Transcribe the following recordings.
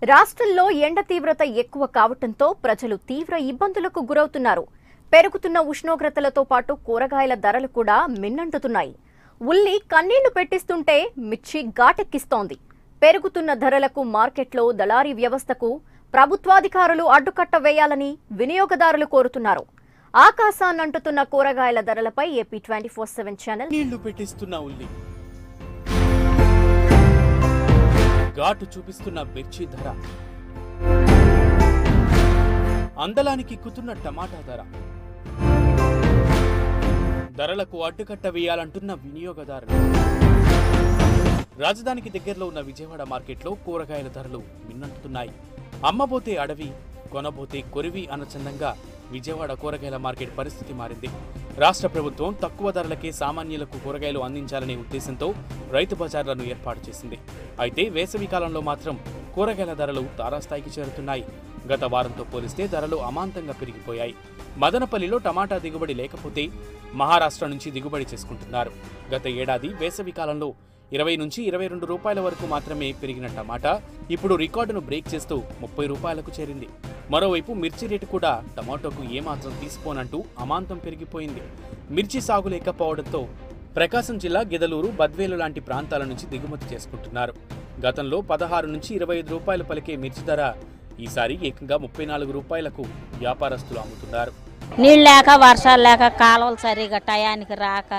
రాష్ట్రంలో ఎండ తీవ్రత ఎక్కువ కావటంతో ప్రజలు తీవ్ర ఇబ్బందులకు గురవుతున్నారు. పెరుగుతున్న ఉష్ణోగ్రతలతో పాటు కూరగాయల ధరలు కూడా మిన్నంటుతున్నాయి. ఉల్లి కన్నీళ్లు పెట్టిస్తుంటే మిర్చి ఘాటెక్కిస్తోంది. పెరుగుతున్న ధరలకు మార్కెట్లో దళారీ వ్యవస్థకు ప్రభుత్వాధికారులు అడ్డుకట్ట వేయాలని వినియోగదారులు కోరుతున్నారు. ఆకాశాన్నంటుతున్న కూరగాయల ధరలపై ఏపీ 24/7 ఛానల్ నీళ్లు పెట్టిస్తున్న ఉల్లి, ఘాటు చూపిస్తున్న మిర్చి ధర, అందలానికి ఎక్కుతున్న టమాటా ధర, ధరలకు అడ్డుకట్ట వేయాలంటున్న వినియోగదారులు. రాజధానికి దగ్గరలో ఉన్న విజయవాడ మార్కెట్లో కూరగాయల ధరలు మిన్నంటుతున్నాయి. అమ్మబోతే అడవి, కొనబోతే కొరివి అన్న చందంగా విజయవాడ కూరగాయల మార్కెట్ పరిస్థితి మారింది. రాష్ట్ర ప్రభుత్వం తక్కువ ధరలకే సామాన్యులకు కూరగాయలు అందించాలనే ఉద్దేశంతో రైతు బజార్లను ఏర్పాటు చేసింది. అయితే వేసవి కాలంలో మాత్రం కూరగాయల ధరలు తారాస్థాయికి చేరుతున్నాయి. గత వారంతో పోలిస్తే ధరలు అమాంతంగా పెరిగిపోయాయి. మదనపల్లిలో టమాటా దిగుబడి లేకపోతే మహారాష్ట్ర నుంచి దిగుబడి చేసుకుంటున్నారు. గత ఏడాది వేసవి కాలంలో 20 నుంచి 22 రూపాయల వరకు మాత్రమే పెరిగిన టమాటా ఇప్పుడు రికార్డును బ్రేక్ చేస్తూ 30 రూపాయలకు చేరింది. మరోవైపు మిర్చి రేటు కూడా టమాటోకు ఏమాత్రం తీసుకోనంటూ అమాంతం పెరిగిపోయింది. మిర్చి సాగు లేకపోవడంతో ప్రకాశం జిల్లా గిదలూరు, బద్వేలు లాంటి ప్రాంతాల నుంచి దిగుమతి చేసుకుంటున్నారు. గతంలో 16 నుంచి 25 రూపాయలు పలికే మిర్చి ధర ఈసారి ఏకంగా 34 రూపాయలకు వ్యాపారస్తులు అమ్ముతున్నారు. నీళ్ళు లేక, వర్షాలు లేక, కాలువలు సరిగా టయానికి రాక,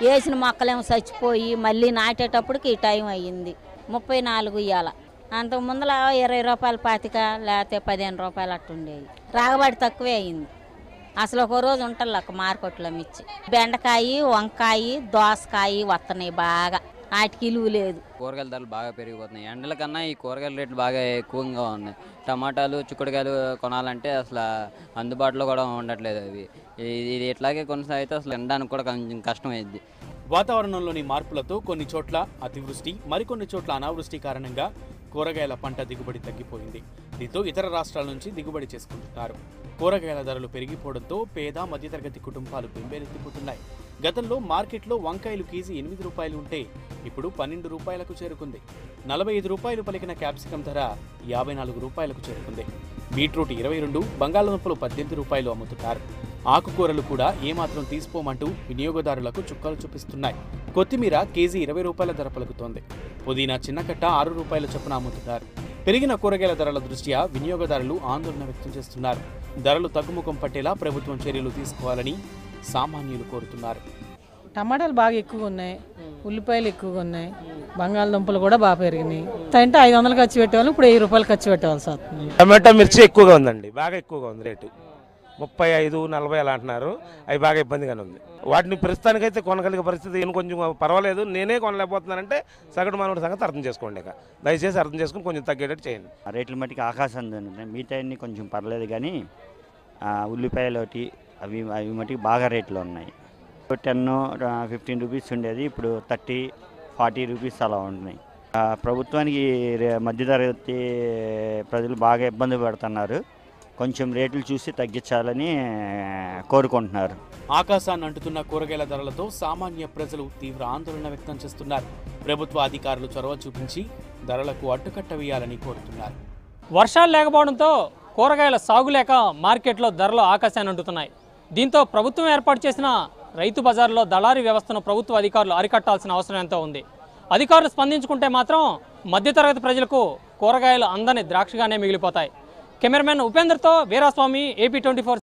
వేసిన మొక్కలేమో చచ్చిపోయి మళ్ళీ నాటేటప్పటికి ఈ టైం అయ్యింది. 34 ఇవ్వాల. అంతకు ముందర 20 రూపాయలు పాతిక, లేకపోతే 15 రూపాయలు అట్టుండేవి. రాగబడి తక్కువే అయింది. అసలు ఒక రోజు ఉంటుంది ఒక మార్కెట్లో మిర్చి. బెండకాయ, వంకాయ, దోసకాయ వస్తున్నాయి బాగా. వాటికి ఇలువ లేదు. కూరగాయల ధరలు బాగా పెరిగిపోతున్నాయి. ఎండల కన్నా ఈ కూరగాయల రేట్లు బాగా ఎక్కువగా ఉన్నాయి. టమాటాలు, చిక్కుడుకాయలు కొనాలంటే అసలు అందుబాటులో కూడా ఉండట్లేదు. అవి ఇది ఎట్లాగే కొనసాగితే అసలు ఎండడానికి కూడా కొంచెం కష్టమైంది. వాతావరణంలోని మార్పులతో కొన్ని చోట్ల అతివృష్టి, మరికొన్ని చోట్ల అనావృష్టి కారణంగా కూరగాయల పంట దిగుబడి తగ్గిపోయింది. దీంతో ఇతర రాష్ట్రాల నుంచి దిగుబడి చేసుకుంటున్నారు. కూరగాయల ధరలు పెరిగిపోవడంతో పేద, మధ్యతరగతి కుటుంబాలు బెంబేలెత్తిపోతున్నాయి. గతంలో మార్కెట్లో వంకాయలు కేజీ 8 రూపాయలు ఉంటే ఇప్పుడు 12 రూపాయలకు చేరుకుంది. 45 రూపాయలు పలికిన క్యాప్సికం ధర 54 రూపాయలకు చేరుకుంది. బీట్రూట్ 22, బంగాళదుంపలు 18 రూపాయలు అమ్ముతున్నారు. ఆకుకూరలు కూడా ఏమాత్రం తీసుకోమంటూ వినియోగదారులకు చుక్కలు చూపిస్తున్నాయి. కొత్తిమీర కేజీ 20 రూపాయల ధర పలుకుతోంది. పుదీనా చిన్నకట్ట 6 రూపాయల చొప్పున అమ్ముతున్నారు. పెరిగిన కూరగాయల ధరల దృష్ట్యా వినియోగదారులు ఆందోళన వ్యక్తం చేస్తున్నారు. ధరలు తగ్గుముఖం పట్టేలా ప్రభుత్వం చర్యలు తీసుకోవాలని సామాన్యులు కోరుతున్నారు. టమాటాలు బాగా ఎక్కువగా ఉన్నాయి, ఉల్లిపాయలు ఎక్కువగా ఉన్నాయి, బంగాళదుంపలు కూడా బాగా పెరిగినాయి. అంటే 500 ఖర్చు పెట్టేవాళ్ళు ఇప్పుడు 1000 రూపాయలు ఖర్చు పెట్టవలసి వస్తుంది. టమాటా, మిర్చి ఎక్కువగా ఉందండి, బాగా ఎక్కువగా ఉంది. రేటు 35, 40 అలా అంటున్నారు. అవి బాగా ఇబ్బందిగానే ఉంది. వాటిని ప్రస్తుతానికైతే కొనగలిగే పరిస్థితి కొంచెం పర్వాలేదు. నేనే కొనలేకపోతున్నానంటే సగటు మానవుడి సంగతి అర్థం చేసుకోండి. ఇక దయచేసి అర్థం చేసుకుని కొంచెం తగ్గేటట్టు చేయండి. రేట్ల మట్టికి ఆకాశం ఉన్నాయి. మిగతా అన్ని కొంచెం పర్లేదు, కానీ ఉల్లిపాయలు ఒకటి అవి మట్టికి బాగా రేట్లు ఉన్నాయి. 10-15 రూపీస్ ఉండేది ఇప్పుడు 30-40 రూపీస్ అలా ఉంటున్నాయి. ప్రభుత్వానికి మధ్యతరగతి ప్రజలు బాగా ఇబ్బంది పడుతున్నారు. కొంచెం రేట్లు చూసి తగ్గించాలని కోరుకుంటున్నారు. ఆకాశాన్ని అంటుతున్న కూరగాయల ధరలతో సామాన్య ప్రజలు తీవ్ర ఆందోళన వ్యక్తం చేస్తున్నారు. ప్రభుత్వ అధికారులు చొరవ చూపించి ధరలకు అడ్డుకట్ట వేయాలని కోరుతున్నారు. వర్షాలు లేకపోవడంతో కూరగాయల సాగు లేక మార్కెట్లో ధరలు ఆకాశాన్ని అంటుతున్నాయి. దీంతో ప్రభుత్వం ఏర్పాటు చేసిన రైతు బజార్లో దళారీ వ్యవస్థను ప్రభుత్వ అధికారులు అరికట్టాల్సిన అవసరం ఎంతో ఉంది. అధికారులు స్పందించుకుంటే మాత్రం మధ్యతరగతి ప్రజలకు కూరగాయలు అందని ద్రాక్షగానే మిగిలిపోతాయి. కెమెరామెన్ ఉపేందర్తో వీరాస్వామి, ఏపీ 24.